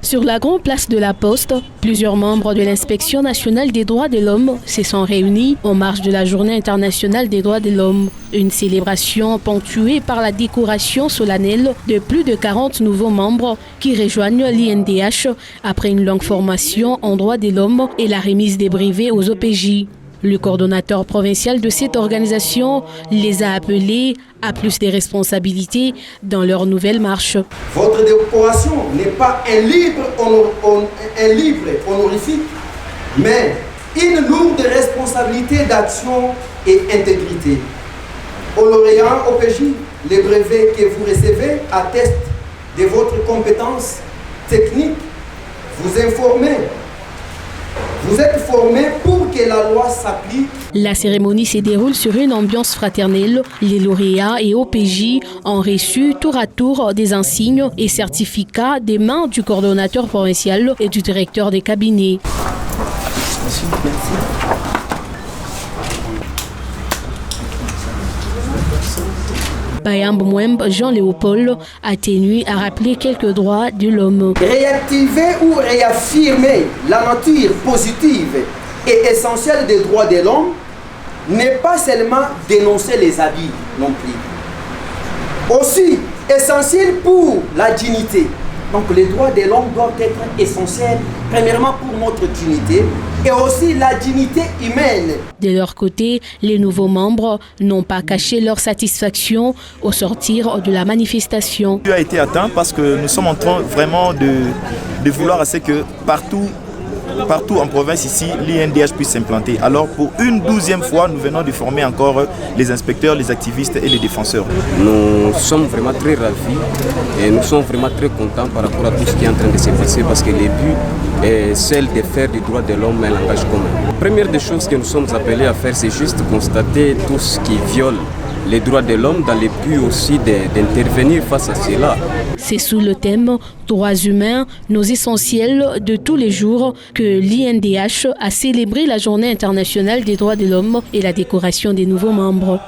Sur la grande place de la Poste, plusieurs membres de l'Inspection nationale des droits de l'homme se sont réunis en marge de la Journée internationale des droits de l'homme. Une célébration ponctuée par la décoration solennelle de plus de 40 nouveaux membres qui rejoignent l'INDH après une longue formation en droits de l'homme et la remise des brevets aux OPJ. Le coordonnateur provincial de cette organisation les a appelés à plus de responsabilités dans leur nouvelle marche. Votre décoration n'est pas un livre honorifique, mais une lourde responsabilité d'action et intégrité. Aux lauréats OPJ, les brevets que vous recevez attestent de votre compétence technique. Vous informez. Vous êtes formés pour que la loi s'applique. La cérémonie se déroule sur une ambiance fraternelle. Les lauréats et OPJ ont reçu tour à tour des insignes et certificats des mains du coordonnateur provincial et du directeur des cabinets. Merci. Bayamb Mwemb Jean-Léopold a tenu à rappeler quelques droits de l'homme. Réactiver ou réaffirmer la nature positive et essentielle des droits de l'homme n'est pas seulement dénoncer les abus non plus. Aussi essentiel pour la dignité. Donc les droits de l'homme doivent être essentiels, premièrement pour notre dignité et aussi la dignité humaine. De leur côté, les nouveaux membres n'ont pas caché leur satisfaction au sortir de la manifestation. A été atteint parce que nous sommes en train vraiment de vouloir à ce que partout en province ici, l'INDH puisse s'implanter. Alors pour une 12e fois, nous venons de former encore les inspecteurs, les activistes et les défenseurs. Nous sommes vraiment très ravis et nous sommes vraiment très contents par rapport à tout ce qui est en train de se passer parce que le but est celle de faire du droit de l'homme un langage commun. La première des choses que nous sommes appelés à faire, c'est juste constater tout ce qui viole les droits de l'homme dans le but aussi d'intervenir face à cela. C'est sous le thème « Droits humains, nos essentiels de tous les jours » que l'INDH a célébré la Journée internationale des droits de l'homme et la décoration des nouveaux membres.